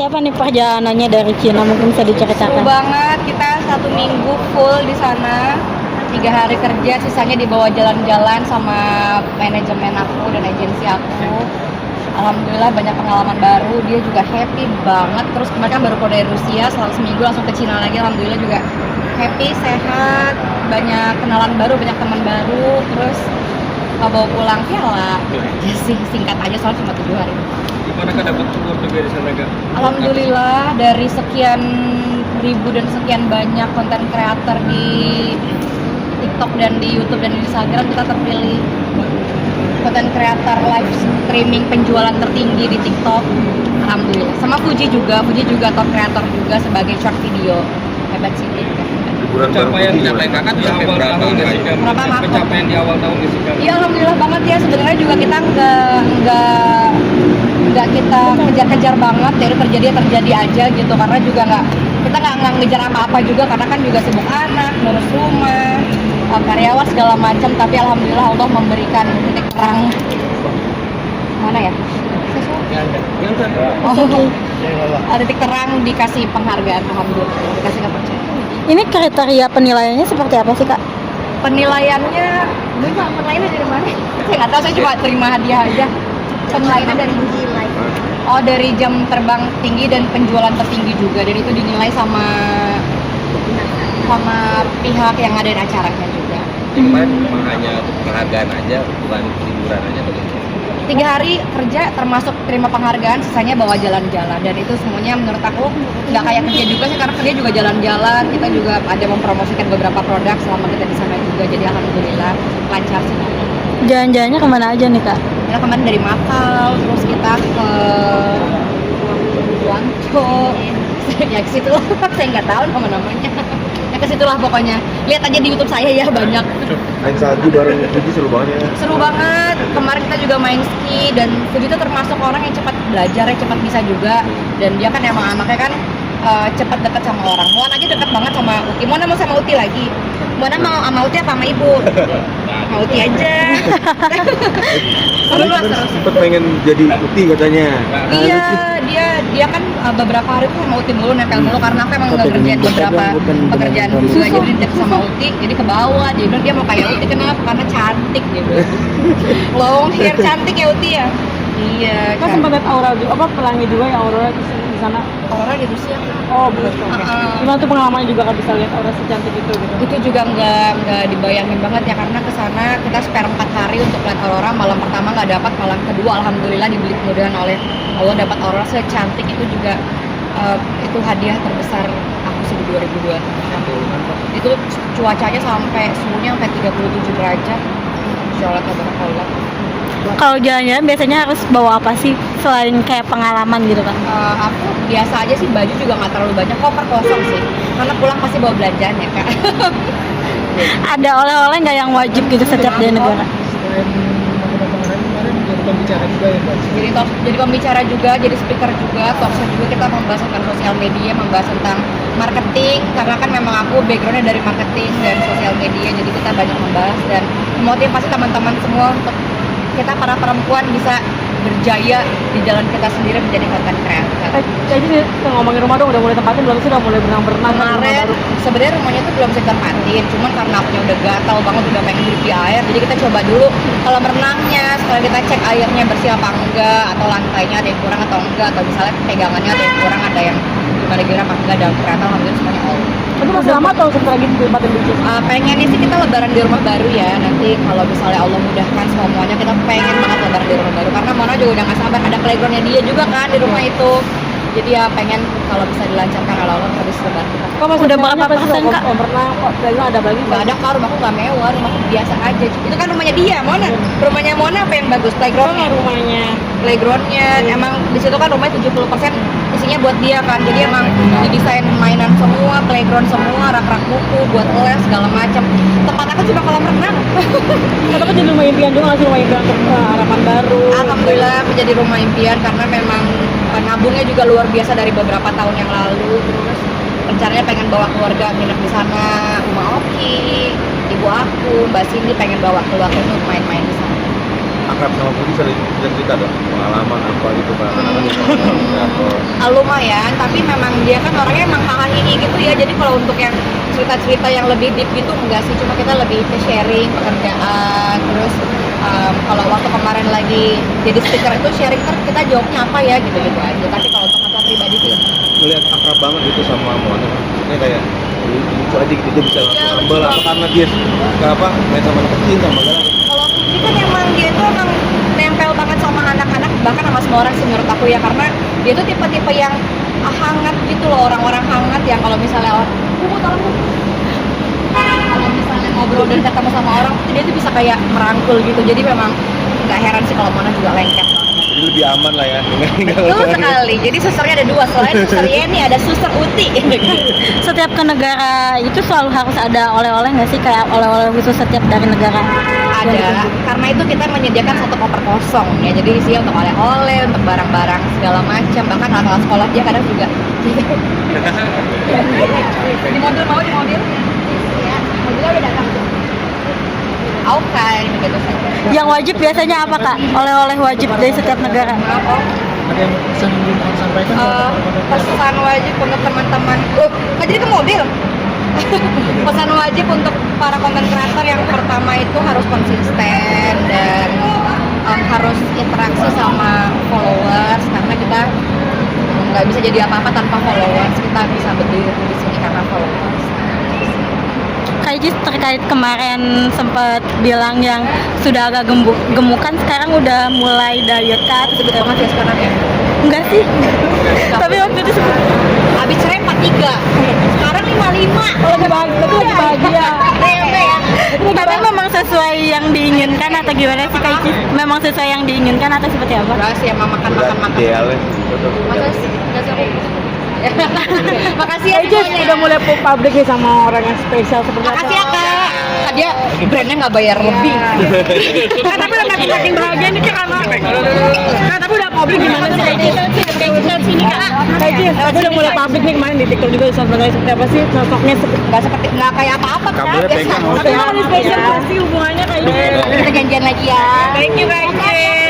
apa nih perjalanannya dari Cina? Mungkin bisa Seru diceritakan. banget, kita 1 minggu full di sana, 3 hari kerja, sisanya dibawa jalan-jalan sama manajemen aku dan agensi aku. Alhamdulillah banyak pengalaman baru, dia juga happy banget. Terus kemarin kan baru keluar dari Rusia, setelah seminggu langsung ke Cina lagi. Alhamdulillah juga happy, sehat, banyak kenalan baru, banyak teman baru. Terus bawa pulang piala. Ya sih, singkat aja soalnya cuma 7 hari. Gimana Kak dapat support juga di sana Kak? Alhamdulillah dari sekian ribu dan sekian banyak konten kreator di TikTok dan di YouTube dan di Instagram, kita terpilih konten kreator live streaming penjualan tertinggi di TikTok. Alhamdulillah. Sama Fuji juga top kreator juga sebagai short video. Hebat sih dia juga. Pencapaian Kakak tuh sampai berapa nggak sih Kak? Berapa, Mas? Pencapaian di awal tahun nggak sih Kak? Iya, alhamdulillah banget ya. Sebenarnya juga kita nggak kita kejar-kejar banget, jadi terjadi aja gitu, karena juga kita nggak ngejar apa-apa juga, karena kan juga sibuk anak, ngurus rumah, karyawan segala macam. Tapi alhamdulillah Allah memberikan titik terang. Mana ya? Ada titik terang, dikasih penghargaan, alhamdulillah, dikasih kepercayaan. Ini kriteria penilaiannya seperti apa sih Kak? Penilaiannya, penilaiannya dari mana? Saya nggak tahu, saya cuma terima hadiah aja. Penilaiannya dari dari jam terbang tinggi dan penjualan tertinggi juga, dan itu dinilai sama pihak yang ngadain acaranya juga. Cuman hanya penghargaan aja, bukan liburan aja begitu. 3 hari kerja termasuk terima penghargaan, sisanya bawa jalan-jalan, dan itu semuanya menurut aku nggak kayak kerja juga sih, karena kerja juga jalan-jalan. Kita juga ada mempromosikan beberapa produk selama kita di sana juga, jadi alhamdulillah lancar sih. Jalan-jalannya kemana aja nih Kak? Kita kemarin dari Macau, terus kita ke Guangzhou, ya ke situ lah, saya nggak tahu nama-namanya. Ya ke situlah pokoknya. Lihat aja di YouTube saya ya, banyak. Main salju bareng Fuji seru banget ya. Seru banget. Kemarin kita juga main ski, dan Fuji itu termasuk orang yang cepat belajar, yang cepat bisa juga. Dan dia kan emang anaknya kan cepat dekat sama orang. Muan aja dekat banget sama Uti. Mona mau sama Uti lagi. Mona mau sama Uti apa sama ibu? Sama Uti aja. Seru lah, seru. Sempet pengen jadi Uti katanya. Iya, dia kan beberapa hari tuh sama Uti mulu, nempel mulu, karena aku emang nggak kerjain beberapa pekerjaan juga, jadi deket sama Uti, jadi ke bawah. Jadi dia mau kayak Uti, kenapa? Karena cantik gitu. Long hair cantik ya Uti ya. Iya. Kak sempat lihat Aurora juga, apa pelangi juga ya Aurora di sana? Aurora di Rusia. Oh betul. Gimana tuh pengalamannya juga Kak bisa lihat Aurora secantik itu gitu? Itu juga nggak dibayangin banget ya, karena kesana kita spare 4 hari untuk lihat aurora. Malam pertama nggak dapat, malam kedua alhamdulillah diberi kemudahan oleh Allah dapat aurora secantik itu juga. Itu hadiah terbesar aku sih di 2002. Itu cuacanya suhunya sampai 37 derajat. Insyaallah tabarakallah. Kalau jalan-jalan biasanya harus bawa apa sih selain kayak pengalaman gitu kan? Aku biasa aja sih, baju juga nggak terlalu banyak, koper kosong sih, karena pulang pasti bawa belanjaan ya Kak. Ada oleh-oleh nggak yang wajib gitu setiap di negara? Jadi pembicara juga, jadi speaker juga, talkshow juga. Kita membahas tentang sosial media, membahas tentang marketing, karena kan memang aku backgroundnya dari marketing dan sosial media, jadi kita banyak membahas dan memotivasi teman-teman semua untuk kita para perempuan bisa berjaya di jalan kita sendiri menjadi konten kreator. Jadi ngomongin rumah dong, udah mulai tempatin belum sih? Udah mulai berenang-berenang? Kemarin sebenarnya rumahnya tuh belum bisa ditempatin, cuman karena akunya udah gatal banget, udah pengen hidup di air, jadi kita coba dulu kalau berenangnya, sekali kita cek airnya bersih apa enggak, atau lantainya ada yang kurang atau enggak, atau misalnya pegangannya ada yang kurang, ada yang gimana apa enggak, dalam kereta alhamdulillah semuanya all. Itu masih lama atau sebentar lagi ditempatin dulu? Pengennya sih kita lebaran di rumah baru ya, nanti kalau misalnya Allah mudahkan semuanya, kita pengen banget lebaran di rumah baru, karena Mona juga udah gak sabar, ada playgroundnya dia juga kan di rumah itu. Jadi ya pengen kalau bisa dilancarkan kalau Allah habis lebaran kita. Kok masih udah berapa persen Kak? Pernah kok playground ada lagi? Gak ada Kak, rumahku gak mewah, rumahku biasa aja. Itu kan rumahnya dia, Mona. Rumahnya Mona apa yang bagus? Playgroundnya. Rumahnya. Playgroundnya, emang di situ kan rumahnya 70% isinya buat dia kan. Jadi emang didesain mainan semua, playground semua, rak-rak buku, buat les segala macam. Tempat aku cuma kolam renang. Tapi jadi rumah impian juga nggak sih, rumah impian untuk harapan baru? Alhamdulillah menjadi rumah impian, karena memang nabungnya juga luar biasa dari beberapa tahun yang lalu. Terus rencananya pengen bawa keluarga nginep di sana, rumah Oki, ibu aku, Mbak Cindy pengen bawa keluarga untuk main-main di sana. akrab sama Budi sering cerita dong pengalaman apa gitu kan? Lumayan, tapi memang dia kan orangnya emang hahaha gitu ya. Jadi kalau untuk yang cerita-cerita yang lebih deep gitu enggak sih, cuma kita lebih ke sharing pekerjaan. Terus kalau waktu kemarin lagi jadi speaker itu sharing kita jawabnya apa ya gitu-gitu aja. Tapi kalau untuk masalah pribadi sih Melihat akrab banget gitu sama Mona, maksudnya kayak lucu aja gitu dia bisa Iya, nambah lah lucu karena dia suka apa main sama anak kecil sama galak. kalau Fikri kan emang dia tuh emang nempel banget sama anak-anak, bahkan sama semua orang sih menurut aku ya, karena dia tuh tipe-tipe yang hangat gitu loh, orang-orang hangat yang kalau misalnya kalau misalnya ngobrol dan ketemu sama orang dia tuh bisa kayak merangkul gitu. Jadi memang nggak heran sih kalau Mona juga lengket banget. Jadi lebih aman lah ya. Betul sekali. Jadi susternya ada dua, selain suster Yeni ada suster Uti. Setiap ke negara itu selalu harus ada oleh-oleh nggak sih, kayak oleh-oleh khusus setiap dari negara? Ada, karena itu kita menyediakan satu koper kosong ya. Jadi isinya untuk oleh-oleh, untuk barang-barang segala macam, bahkan alat sekolah dia kadang juga. Di mobil mau di mobil? Ya, mobilnya udah datang. Oke, begitu saja. Yang wajib biasanya apa kak? Oleh-oleh wajib dari setiap negara? Ada yang pesan yang belum kamu sampaikan? Pesan wajib untuk teman-teman. Nggak jadi ke mobil. Pesan wajib untuk para konten kreator yang pertama itu harus konsisten dan harus interaksi sama followers, karena kita nggak bisa jadi apa-apa tanpa followers. Kita bisa berdiri di sini karena followers. Kayak Jis, terkait kemarin sempat bilang yang sudah agak gemukan, sekarang udah mulai diet kak. Sebut banget ya sekarang ya. Enggak sih. Tapi waktu itu sebut. Habis cerai 43, sekarang 55. Lagi bahagia, tapi lagi bahagia. Ya. Tapi memang sesuai yang diinginkan atau gimana sih kak Jis? Memang sesuai yang diinginkan atau seperti apa? Enggak sih, emang makan. Idealnya betul. Masa sih? Enggak sih aku. Makasih ya Jis semuanya. udah mulai publik nih sama orang yang spesial seperti apa? Makasih ya kak. Dia brandnya nggak bayar lebih. Kak, tapi udah makin bahagia nih kak, Kak, tapi udah publik gimana sih kak Jis? Kayak kita sini kak. Kak Jis, tapi udah mulai publik nih kemarin di TikTok juga seperti apa sih sosoknya? Nggak kayak apa-apa kak. Kabarnya pegang, Biasa. oh. Tapi kan ada spesial pasti hubungannya kayak Kita janjian lagi ya. Thank you kak Jis.